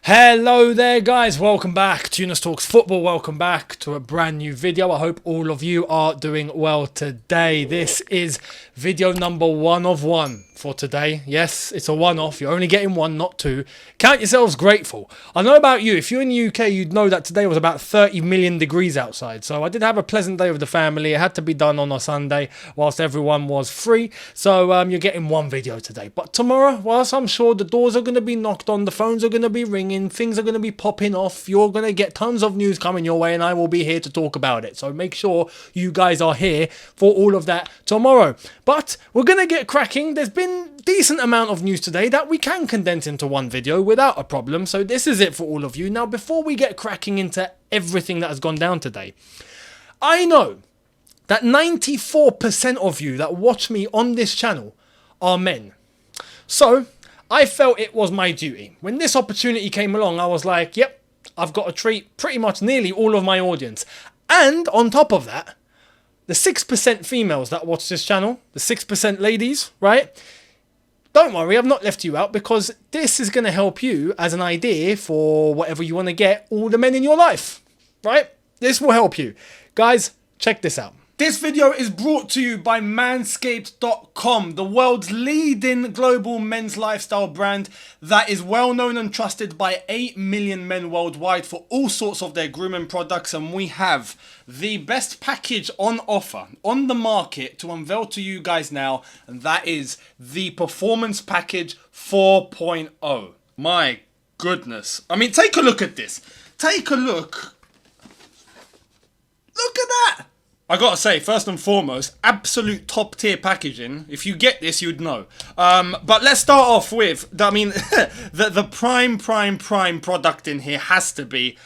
Hello there guys, welcome back to Younes Talks Football, welcome back to a brand new video. I hope all of you are doing well today. This is video number 1 of 1 for today. Yes, it's a one-off, you're only getting one, not two. Count yourselves grateful. I know about you, if you're in the UK, you'd know that today was about 30 million degrees outside. So I did have a pleasant day with the family. It had to be done on a Sunday whilst everyone was free. So you're getting one video today. But tomorrow, whilst I'm sure the doors are going to be knocked on, the phones are going to be ringing, things are going to be popping off, you're going to get tons of news coming your way and I will be here to talk about it. So make sure you guys are here for all of that tomorrow. But we're going to get cracking. There's been decent amount of news today that we can condense into one video without a problem. So this is it for all of you. Now, before we get cracking into everything that has gone down today, I know that 94% of you that watch me on this channel are men. So I felt it was my duty. When this opportunity came along, I was like, yep, I've got to treat pretty much nearly all of my audience. And on top of that, the 6% females that watch this channel, the 6% ladies, right? Don't worry, I've not left you out, because this is going to help you as an idea for whatever you want to get all the men in your life, right? This will help you. Guys, check this out. This video is brought to you by Manscaped.com, the world's leading global men's lifestyle brand that is well known and trusted by 8 million men worldwide for all sorts of their grooming products. And we have the best package on offer on the market to unveil to you guys now, and that is the Performance Package 4.0. My goodness. I mean, take a look at this. Take a look. Look at that. I gotta say, first and foremost, absolute top tier packaging. If you get this, you'd know. But let's start off with, the prime product in here has to be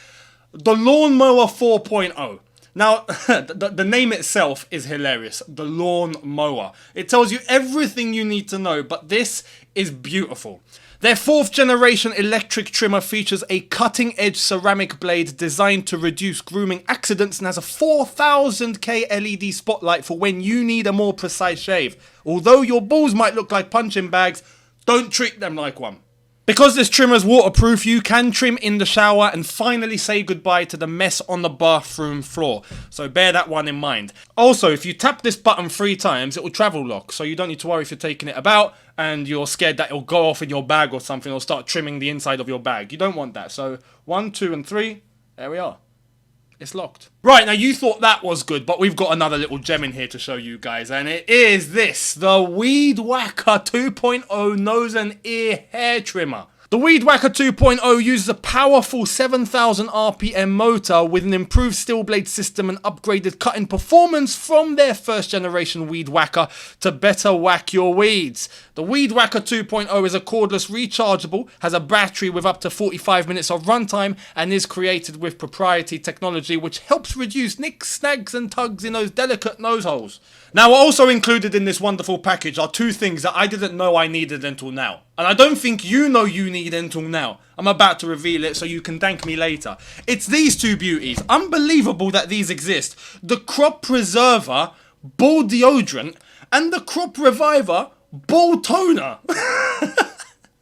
the Lawnmower 4.0. Now, the name itself is hilarious. The Lawn Mower. It tells you everything you need to know, but this is beautiful. Their 4th generation electric trimmer features a cutting-edge ceramic blade designed to reduce grooming accidents and has a 4000K LED spotlight for when you need a more precise shave. Although your balls might look like punching bags, don't treat them like one. Because this trimmer is waterproof, you can trim in the shower and finally say goodbye to the mess on the bathroom floor. So bear that one in mind. Also, if you tap this button 3 times, it will travel lock. So you don't need to worry if you're taking it about and you're scared that it'll go off in your bag or something or start trimming the inside of your bag. You don't want that. So 1, 2, and 3, there we are. It's locked. Right, now you thought that was good, but we've got another little gem in here to show you guys, and it is this, the Weed Whacker 2.0 nose and ear hair trimmer. The Weed Whacker 2.0 uses a powerful 7,000 RPM motor with an improved steel blade system and upgraded cutting performance from their 1st generation Weed Whacker to better whack your weeds. The Weed Whacker 2.0 is a cordless rechargeable, has a battery with up to 45 minutes of runtime, and is created with proprietary technology which helps reduce nicks, snags and tugs in those delicate nose holes. Now, also included in this wonderful package are 2 things that I didn't know I needed until now. And I don't think you know you need until now. I'm about to reveal it so you can thank me later. It's these 2 beauties. Unbelievable that these exist. The Crop Preserver Ball Deodorant and the Crop Reviver Ball Toner.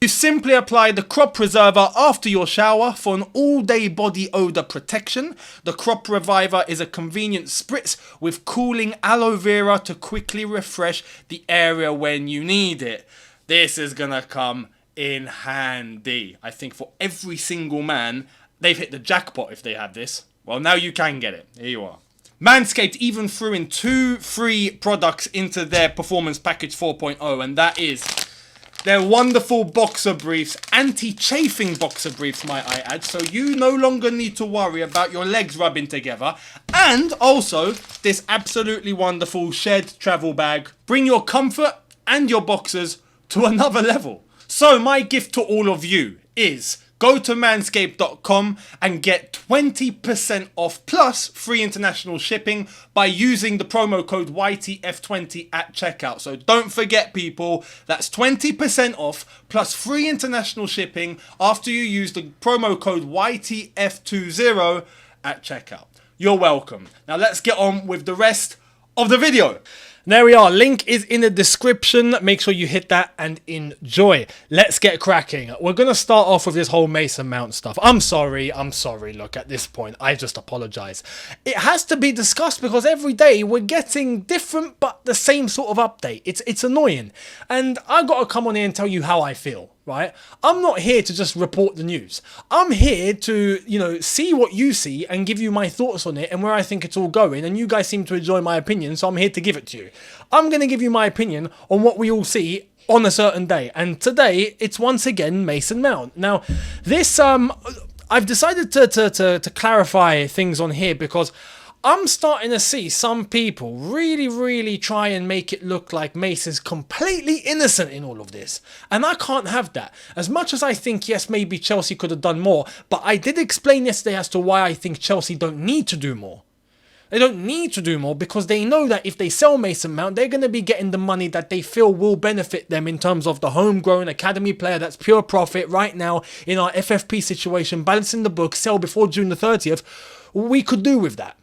You simply apply the Crop Preserver after your shower for an all-day body odor protection. The Crop Reviver is a convenient spritz with cooling aloe vera to quickly refresh the area when you need it. This is gonna come in handy. I think for every single man, they've hit the jackpot if they have this. Well, now you can get it. Here you are. Manscaped even threw in 2 free products into their Performance Package 4.0, and that is their wonderful boxer briefs, anti-chafing boxer briefs, might I add, so you no longer need to worry about your legs rubbing together. And also, this absolutely wonderful shed travel bag. Bring your comfort and your boxers to another level. So my gift to all of you is go to manscaped.com and get 20% off plus free international shipping by using the promo code YTF20 at checkout. So don't forget, people, that's 20% off plus free international shipping after you use the promo code YTF20 at checkout. You're welcome. Now let's get on with the rest of the video. There we are. Link is in the description. Make sure you hit that and enjoy. Let's get cracking. We're going to start off with this whole Mason Mount stuff. I'm sorry. Look, at this point, I just apologize. It has to be discussed because every day we're getting different but the same sort of update. It's annoying. And I got to come on here and tell you how I feel. Right? I'm not here to just report the news. I'm here to, see what you see and give you my thoughts on it and where I think it's all going. And you guys seem to enjoy my opinion, so I'm here to give it to you. I'm going to give you my opinion on what we all see on a certain day. And today, it's once again Mason Mount. Now, this, I've decided to clarify things on here because I'm starting to see some people really, really try and make it look like Mace is completely innocent in all of this. And I can't have that. As much as I think, yes, maybe Chelsea could have done more, but I did explain yesterday as to why I think Chelsea don't need to do more. They don't need to do more because they know that if they sell Mason Mount, they're going to be getting the money that they feel will benefit them in terms of the homegrown academy player that's pure profit right now in our FFP situation, balancing the book, sell before June the 30th. We could do with that.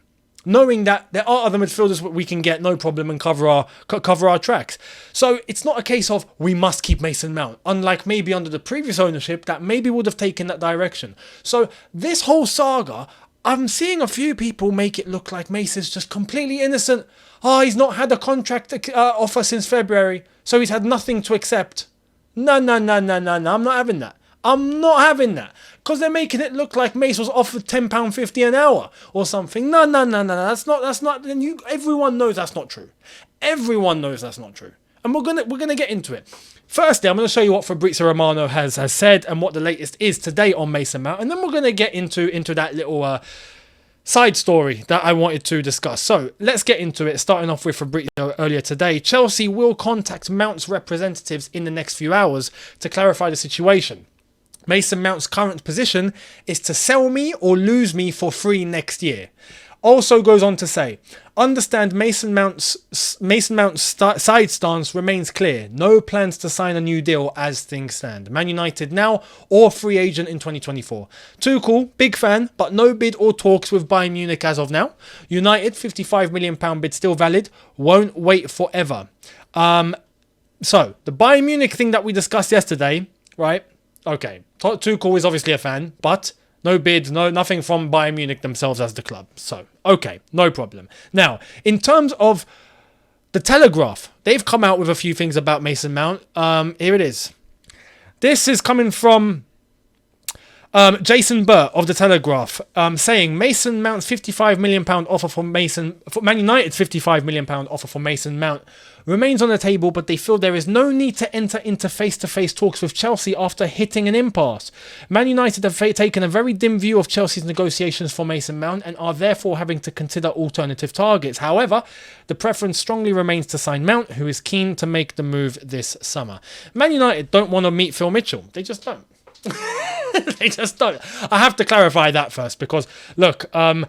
Knowing that there are other midfielders we can get no problem and cover our tracks. So it's not a case of we must keep Mason Mount, unlike maybe under the previous ownership that maybe would have taken that direction. So this whole saga, I'm seeing a few people make it look like Mace is just completely innocent. Oh, he's not had a contract offer since February, so he's had nothing to accept. No, I'm not having that. I'm not having that. Because they're making it look like Mace was offered £10.50 an hour or something. No. That's not. Everyone knows that's not true. Everyone knows that's not true. And we're gonna get into it. Firstly, I'm going to show you what Fabrizio Romano has said and what the latest is today on Mason Mount. And then we're going to get into that little side story that I wanted to discuss. So let's get into it. Starting off with Fabrizio earlier today. Chelsea will contact Mount's representatives in the next few hours to clarify the situation. Mason Mount's current position is to sell me or lose me for free next year. Also goes on to say, understand Mason Mount's side stance remains clear. No plans to sign a new deal as things stand. Man United now or free agent in 2024. Tuchel, big fan, but no bid or talks with Bayern Munich as of now. United, £55 million bid still valid. Won't wait forever. So, the Bayern Munich thing that we discussed yesterday, right? Okay, Tuchel is obviously a fan, but no bid, nothing from Bayern Munich themselves as the club. So, okay, no problem. Now, in terms of the Telegraph, they've come out with a few things about Mason Mount. Here it is. This is coming from Jason Burt of the Telegraph, saying Mason Mount's £55 million offer for Man United's £55 million offer for Mason Mount remains on the table, but they feel there is no need to enter into face-to-face talks with Chelsea after hitting an impasse. Man United have taken a very dim view of Chelsea's negotiations for Mason Mount and are therefore having to consider alternative targets. However, the preference strongly remains to sign Mount, who is keen to make the move this summer. Man United don't want to meet Phil Mitchell. They just don't. They just don't. I have to clarify that first because, look, Man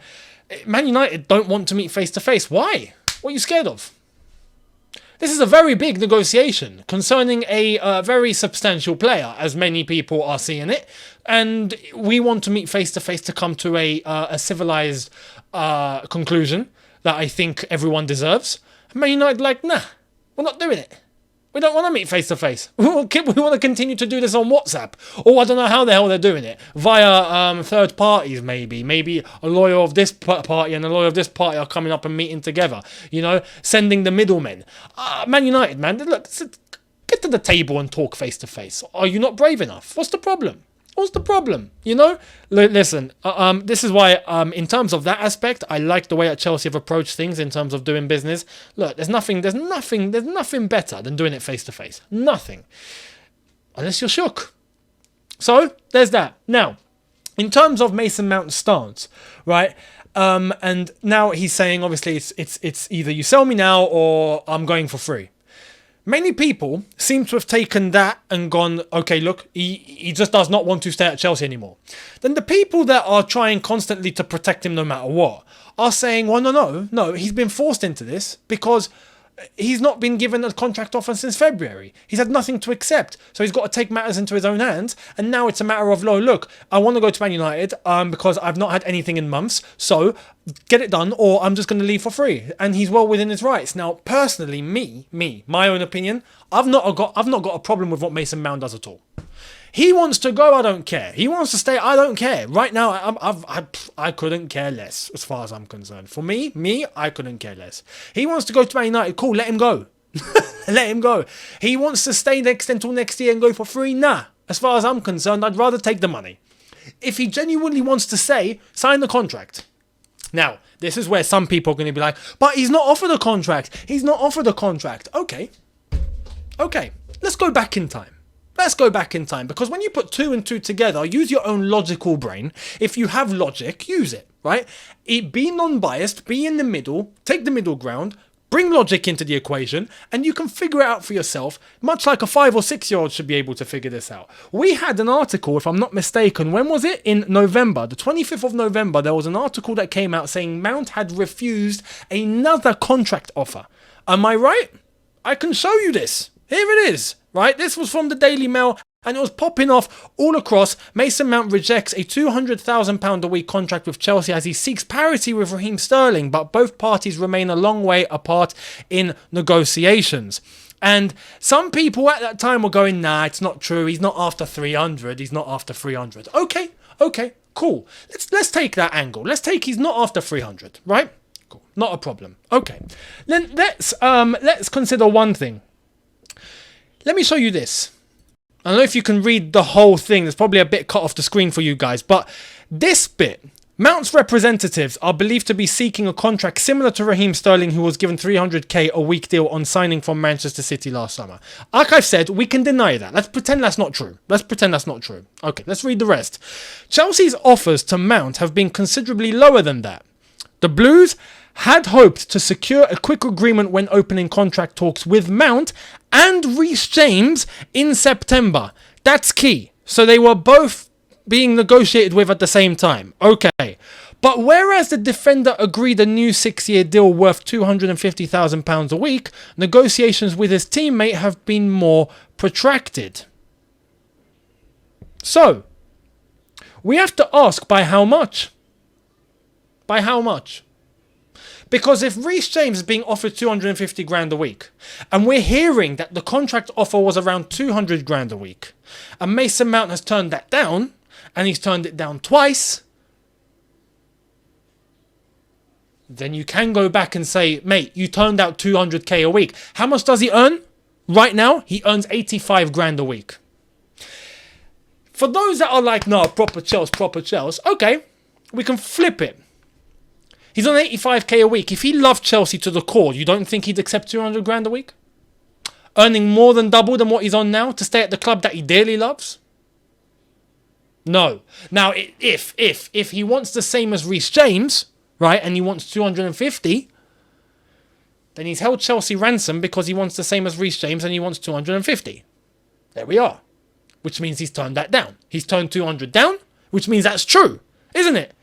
United don't want to meet face-to-face. Why? What are you scared of? This is a very big negotiation concerning a very substantial player, as many people are seeing it. And we want to meet face-to-face to come to a civilized conclusion that I think everyone deserves. Man United like, nah, we're not doing it. We don't want to meet face-to-face. We want to continue to do this on WhatsApp. Or I don't know how the hell they're doing it. Via third parties, maybe. Maybe a lawyer of this party and a lawyer of this party are coming up and meeting together. Sending the middlemen. Man United, man, look, get to the table and talk face-to-face. Are you not brave enough? What's the problem? What's the problem? Listen, this is why, in terms of that aspect, I like the way that Chelsea have approached things in terms of doing business. Look, there's nothing better than doing it face to face. Nothing. Unless you're shook. So, there's that. Now, in terms of Mason Mount's stance, right? And now he's saying, obviously, it's either you sell me now or I'm going for free. Many people seem to have taken that and gone, okay, look, he just does not want to stay at Chelsea anymore. Then the people that are trying constantly to protect him no matter what are saying, well, no, he's been forced into this because He's not been given a contract offer since February. He's had nothing to accept. So he's got to take matters into his own hands. And now it's a matter of, look, I want to go to Man United because I've not had anything in months. So get it done or I'm just going to leave for free. And he's well within his rights. Now, personally, my own opinion, I've not got a problem with what Mason Mount does at all. He wants to go, I don't care. He wants to stay, I don't care. Right now, I couldn't care less as far as I'm concerned. For me, I couldn't care less. He wants to go to Man United, cool, let him go. Let him go. He wants to stay until next year and go for free, nah. As far as I'm concerned, I'd rather take the money. If he genuinely wants to stay, sign the contract. Now, this is where some people are going to be like, but he's not offered a contract. He's not offered a contract. Okay, let's go back in time. Because when you put 2 and 2 together, use your own logical brain. If you have logic, use it, right? Be non-biased, be in the middle, take the middle ground, bring logic into the equation, and you can figure it out for yourself, much like a 5 or 6 year old should be able to figure this out. We had an article, if I'm not mistaken, when was it? In November, the 25th of November, there was an article that came out saying Mount had refused another contract offer. Am I right? I can show you this. Here it is. Right, this was from the Daily Mail and it was popping off all across. Mason Mount rejects a £200,000 a week contract with Chelsea as he seeks parity with Raheem Sterling, but both parties remain a long way apart in negotiations. And some people at that time were going, nah, it's not true. He's not after 300. He's not after 300. Okay, cool. Let's take that angle. Let's take he's not after 300, right? Cool, not a problem. Okay, then let's consider one thing. Let me show you this. I don't know if you can read the whole thing. There's probably a bit cut off the screen for you guys. But this bit, Mount's representatives are believed to be seeking a contract similar to Raheem Sterling, who was given $300,000 a week deal on signing from Manchester City last summer. Like I've said, we can deny that. Let's pretend that's not true. Okay, let's read the rest. Chelsea's offers to Mount have been considerably lower than that. The Blues had hoped to secure a quick agreement when opening contract talks with Mount and Reece James in September. That's key. So they were both being negotiated with at the same time. Okay. But whereas the defender agreed a new 6-year deal worth £250,000 a week, negotiations with his teammate have been more protracted. So, we have to ask by how much? Because if Reece James is being offered $250,000 a week, and we're hearing that the contract offer was around $200,000 a week, and Mason Mount has turned that down, and he's turned it down twice, then you can go back and say, mate, you turned out $200,000 a week. How much does he earn? Right now, he earns $85,000 a week. For those that are like, no, proper Chelsea, okay, we can flip it. He's on $85,000 a week. If he loved Chelsea to the core, you don't think he'd accept $200,000 a week? Earning more than double than what he's on now to stay at the club that he dearly loves? No. Now, if he wants the same as Reece James, right, and he wants 250, then he's held Chelsea ransom because he wants the same as Reece James and he wants 250. There we are. Which means he's turned that down. He's turned 200 down, which means that's true, isn't it?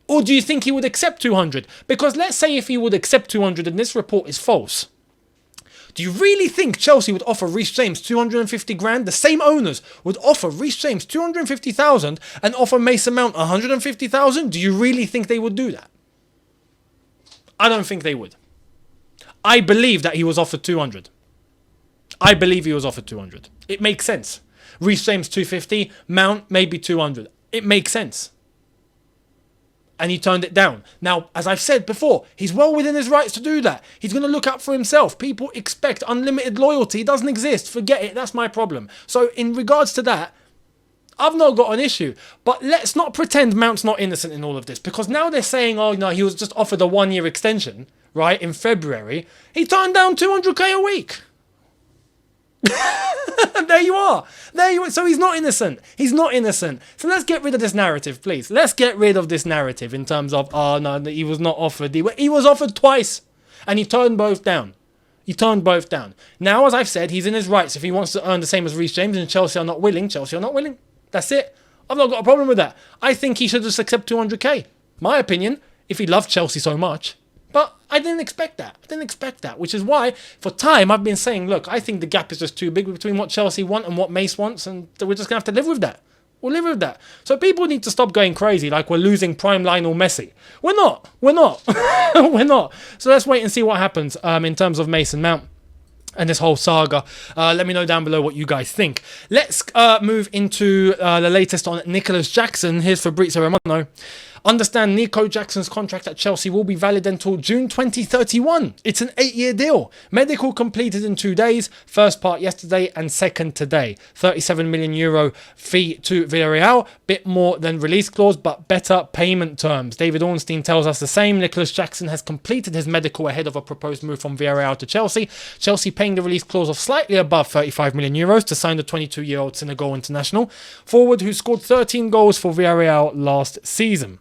Or do you think he would accept 200? Because let's say if he would accept 200 and this report is false. Do you really think Chelsea would offer Reece James $250,000? The same owners would offer Reece James $250,000 and offer Mason Mount $150,000? Do you really think they would do that? I don't think they would. I believe that he was offered 200. It makes sense. Reece James 250, Mount maybe 200. It makes sense. And he turned it down. Now, as I've said before, he's well within his rights to do that. He's going to look out for himself. People expect unlimited loyalty. It doesn't exist. Forget it. That's my problem. So in regards to that, I've not got an issue. But let's not pretend Mount's not innocent in all of this. Because now they're saying, oh, no, he was just offered a 1-year extension, right, in February. He turned down $200,000 a week. There you are. So he's not innocent. So let's get rid of this narrative, please. Let's get rid of this narrative in terms of, oh no, he was not offered. He was offered twice and he turned both down. Now, as I've said, he's in his rights. If he wants to earn the same as Reece James and Chelsea are not willing. That's it. I've not got a problem with that. I think he should just accept $200,000. My opinion, if he loved Chelsea so much, But I didn't expect that. Which is why, for time, I've been saying, look, I think the gap is just too big between what Chelsea want and what Mace wants, and we're just going to have to live with that. We'll live with that. So people need to stop going crazy like we're losing prime Lionel Messi. We're not. We're not. So let's wait and see what happens in terms of Mason Mount and this whole saga. Let me know down below what you guys think. Let's move into the latest on Nicholas Jackson. Here's Fabrizio Romano. Understand Nico Jackson's contract at Chelsea will be valid until June 2031. It's an 8-year deal. Medical completed in 2 days. First part yesterday and second today. €37 million fee to Villarreal. Bit more than release clause, but better payment terms. David Ornstein tells us the same. Nicholas Jackson has completed his medical ahead of a proposed move from Villarreal to Chelsea. Chelsea paying the release clause of slightly above €35 million to sign the 22-year-old Senegal international forward who scored 13 goals for Villarreal last season.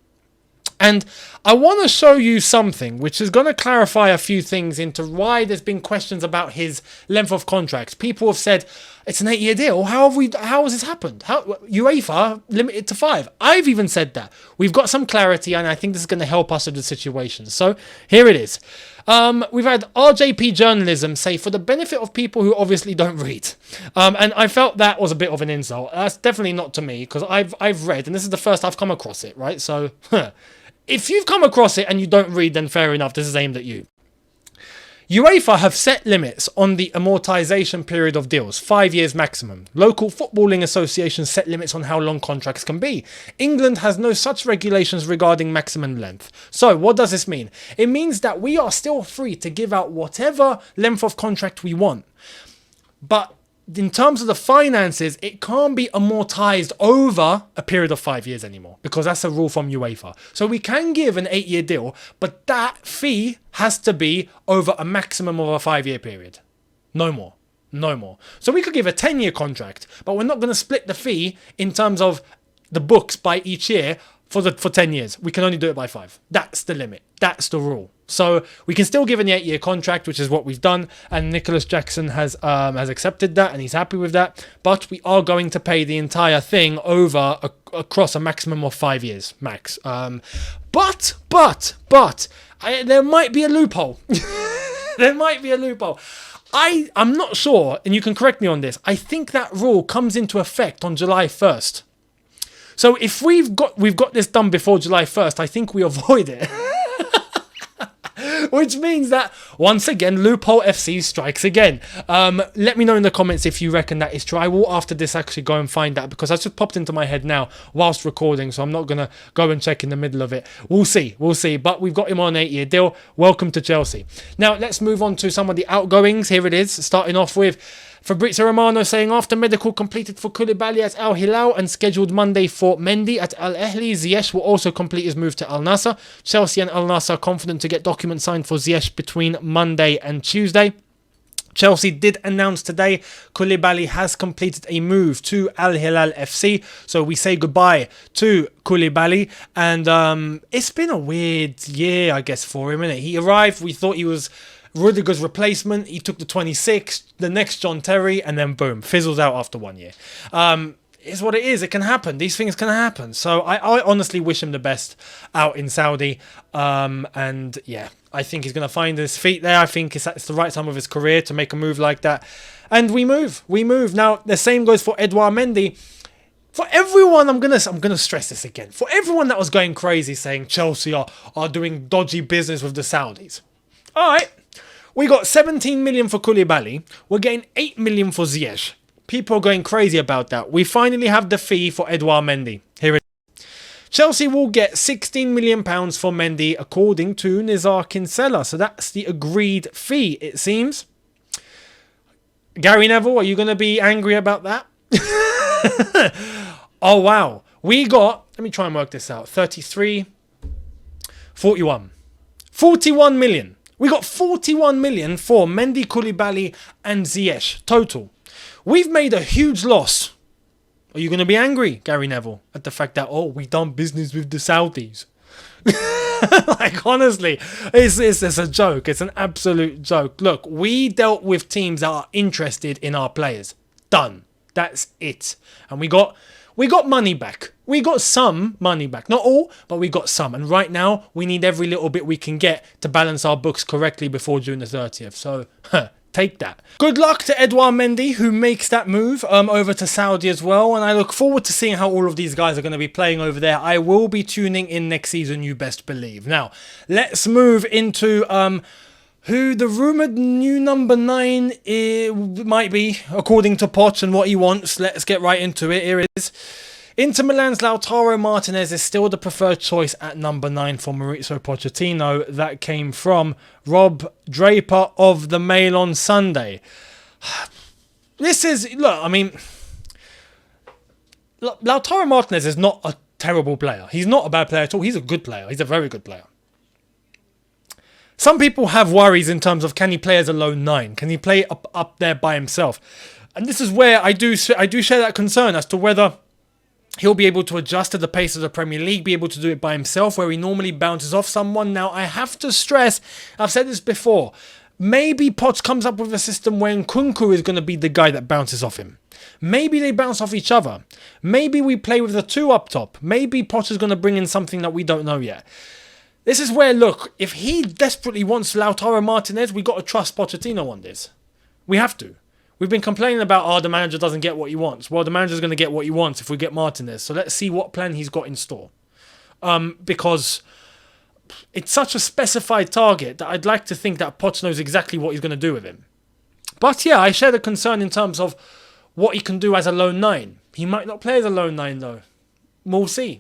And I want to show you something which is going to clarify a few things into why there's been questions about his length of contracts. People have said it's an 8-year deal. How has this happened? UEFA limited to 5. I've even said that. We've got some clarity, and I think this is going to help us with the situation. So here it is. We've had RJP Journalism say, for the benefit of people who obviously don't read. And I felt that was a bit of an insult. That's definitely not to me, because I've read, and this is the first I've come across it, right? So if you've come across it and you don't read, then fair enough, this is aimed at you. UEFA have set limits on the amortization period of deals, 5 years maximum. Local footballing associations set limits on how long contracts can be. England has no such regulations regarding maximum length. So what does this mean? It means that we are still free to give out whatever length of contract we want. But in terms of the finances, it can't be amortized over a period of 5 years anymore, because that's a rule from UEFA. So we can give an 8-year deal, but that fee has to be over a maximum of a 5-year period. No more. So we could give a 10-year contract, but we're not going to split the fee in terms of the books by each year for 10 years. We can only do it by 5. That's the limit. That's the rule. So we can still give an 8-year contract, which is what we've done, and Nicholas Jackson has accepted that, and he's happy with that. But we are going to pay the entire thing over across a maximum of 5 years max. But there might be a loophole. There might be a loophole. I'm not sure, and you can correct me on this. I think that rule comes into effect on July 1st. So if we've got this done before July 1st, I think we avoid it. Which means that, once again, Loophole FC strikes again. Let me know in the comments if you reckon that is true. I will, after this, actually go and find that, because that's just popped into my head now whilst recording, so I'm not going to go and check in the middle of it. We'll see. But we've got him on an 8-year deal. Welcome to Chelsea. Now, let's move on to some of the outgoings. Here it is, starting off with Fabrizio Romano saying, after medical completed for Koulibaly at Al Hilal and scheduled Monday for Mendy at Al Ahly, Ziyech will also complete his move to Al Nassr. Chelsea and Al Nassr are confident to get documents signed for Ziyech between Monday and Tuesday. Chelsea did announce today Koulibaly has completed a move to Al Hilal FC, so we say goodbye to Koulibaly, and it's been a weird year, I guess, for him, innit? He arrived, we thought he was Rudiger's replacement, he took the 26, the next John Terry, and then boom, fizzles out after 1 year. It's what it is. It can happen. These things can happen. So I honestly wish him the best out in Saudi. And yeah, I think he's going to find his feet there. I think it's the right time of his career to make a move like that. And we move. Now, the same goes for Edouard Mendy. For everyone, I'm gonna stress this again. For everyone that was going crazy saying Chelsea are doing dodgy business with the Saudis. All right. We got 17 million for Koulibaly. We're getting 8 million for Ziyech. People are going crazy about that. We finally have the fee for Edouard Mendy. Here it is. Chelsea will get £16 million for Mendy, according to Nizar Kinsella. So that's the agreed fee, it seems. Gary Neville, are you going to be angry about that? Oh, wow. We got, let me try and work this out, 33, 41. 41 million. We got 41 million for Mendy, Koulibaly and Ziyech total. We've made a huge loss. Are you going to be angry, Gary Neville, at the fact that, we done business with the Saudis? Like, honestly, it's a joke. It's an absolute joke. Look, we dealt with teams that are interested in our players. Done. That's it. And we got we got money back. We got some money back. Not all, but we got some. And right now, we need every little bit we can get to balance our books correctly before June the 30th. So, take that. Good luck to Edouard Mendy, who makes that move over to Saudi as well. And I look forward to seeing how all of these guys are going to be playing over there. I will be tuning in next season, you best believe. Now, let's move into who the rumoured new number 9 might be, according to Poch and what he wants. Let's get right into it. Here it is. Inter Milan's Lautaro Martinez is still the preferred choice at number 9 for Mauricio Pochettino. That came from Rob Draper of the Mail on Sunday. This is, look, I mean, Lautaro Martinez is not a terrible player. He's not a bad player at all. He's a good player. He's a very good player. Some people have worries in terms of, can he play as a lone 9? Can he play up there by himself? And this is where I do share that concern as to whether he'll be able to adjust to the pace of the Premier League, be able to do it by himself, where he normally bounces off someone. Now, I have to stress, I've said this before, maybe Poch comes up with a system where Nkunku is going to be the guy that bounces off him. Maybe they bounce off each other. Maybe we play with the 2 up top. Maybe Poch is going to bring in something that we don't know yet. This is where, look, if he desperately wants Lautaro Martinez, we got to trust Pochettino on this. We have to. We've been complaining about, the manager doesn't get what he wants. Well, the manager's going to get what he wants if we get Martinez. So let's see what plan he's got in store. Because it's such a specified target that I'd like to think that Poch knows exactly what he's going to do with him. But yeah, I share the concern in terms of what he can do as a lone 9. He might not play as a lone 9 though. We'll see.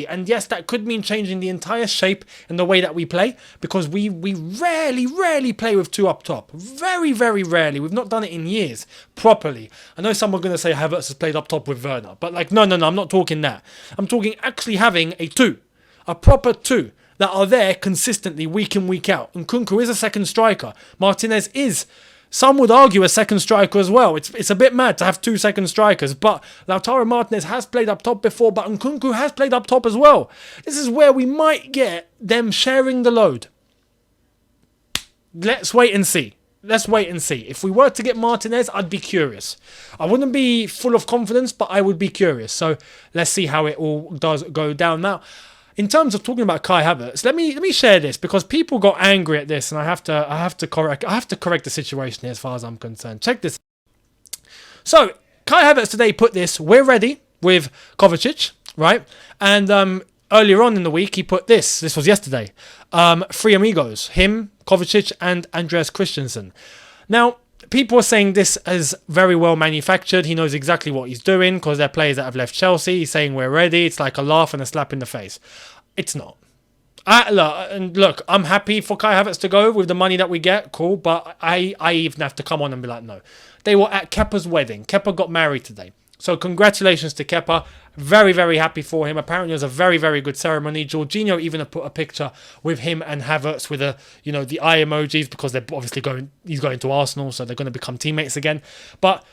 And yes, that could mean changing the entire shape and the way that we play, because we rarely play with 2 up top. Very, very rarely. We've not done it in years properly. I know some are going to say Havertz has played up top with Werner, but no, I'm not talking that. I'm talking actually having a 2, a proper 2 that are there consistently week in, week out. And Nkunku is a second striker. Martinez is, some would argue, a second striker as well. It's a bit mad to have 2 second strikers, but Lautaro Martinez has played up top before, but Nkunku has played up top as well. This is where we might get them sharing the load. Let's wait and see. If we were to get Martinez, I'd be curious. I wouldn't be full of confidence, but I would be curious. So let's see how it all does go down. Now, in terms of talking about Kai Havertz, let me share this, because people got angry at this, and I have to correct the situation here as far as I'm concerned. Check this. So Kai Havertz today put this: we're ready with Kovacic, right? And earlier on in the week he put this. This was yesterday. 3 amigos: him, Kovacic, and Andreas Christensen. Now, people are saying this is very well manufactured. He knows exactly what he's doing because they're players that have left Chelsea. He's saying we're ready. It's like a laugh and a slap in the face. It's not. Look, I'm happy for Kai Havertz to go with the money that we get. Cool. But I even have to come on and be like, no. They were at Kepa's wedding. Kepa got married today. So congratulations to Kepa. Very, very happy for him. Apparently it was a very, very good ceremony. Jorginho even put a picture with him and Havertz with the eye emojis, because they're obviously he's going to Arsenal, so they're going to become teammates again. But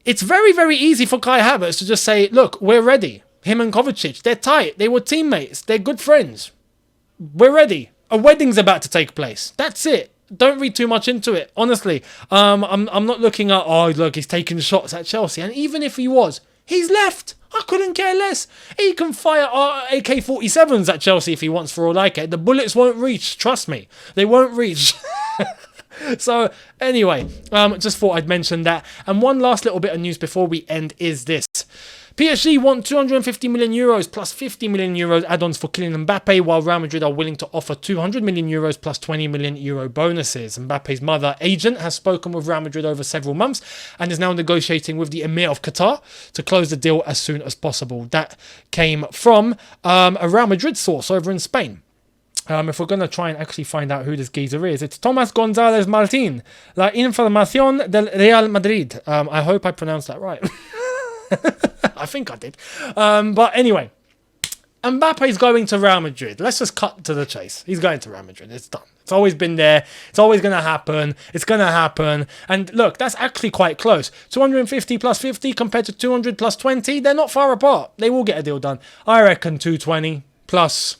it's very, very easy for Kai Havertz to just say, look, we're ready. Him and Kovacic, they're tight. They were teammates. They're good friends. We're ready. A wedding's about to take place. That's it. Don't read too much into it, honestly. I'm not looking at, look, he's taking shots at Chelsea. And even if he was, he's left. I couldn't care less. He can fire AK-47s at Chelsea if he wants, for all I care. The bullets won't reach. Trust me. They won't reach. So, anyway, just thought I'd mention that. And one last little bit of news before we end is this. PSG want 250 million euros plus 50 million euros add-ons for Kylian Mbappe, while Real Madrid are willing to offer 200 million euros plus 20 million euro bonuses. Mbappe's mother agent has spoken with Real Madrid over several months and is now negotiating with the Emir of Qatar to close the deal as soon as possible. That came from a Real Madrid source over in Spain. If we're going to try and actually find out who this geezer is, it's Tomás González Martín, La Información del Real Madrid. I hope I pronounced that right. I think I did. But anyway, Mbappe is going to Real Madrid. Let's just cut to the chase. He's going to Real Madrid. It's done. It's always been there. It's always going to happen. It's going to happen. And look, that's actually quite close. 250 plus 50 compared to 200 plus 20. They're not far apart. They will get a deal done. I reckon 220 plus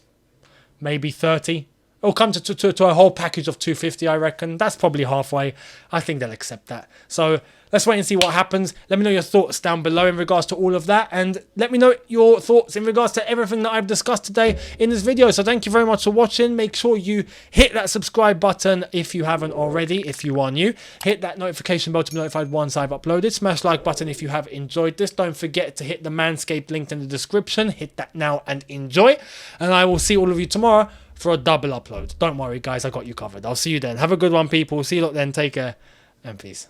maybe 30. It'll come to a whole package of 250, I reckon. That's probably halfway. I think they'll accept that. So let's wait and see what happens. Let me know your thoughts down below in regards to all of that. And let me know your thoughts in regards to everything that I've discussed today in this video. So thank you very much for watching. Make sure you hit that subscribe button if you haven't already, if you are new. Hit that notification bell to be notified once I've uploaded. Smash like button if you have enjoyed this. Don't forget to hit the Manscaped link in the description. Hit that now and enjoy. And I will see all of you tomorrow for a double upload. Don't worry, guys. I got you covered. I'll see you then. Have a good one, people. See you lot then. Take care and peace.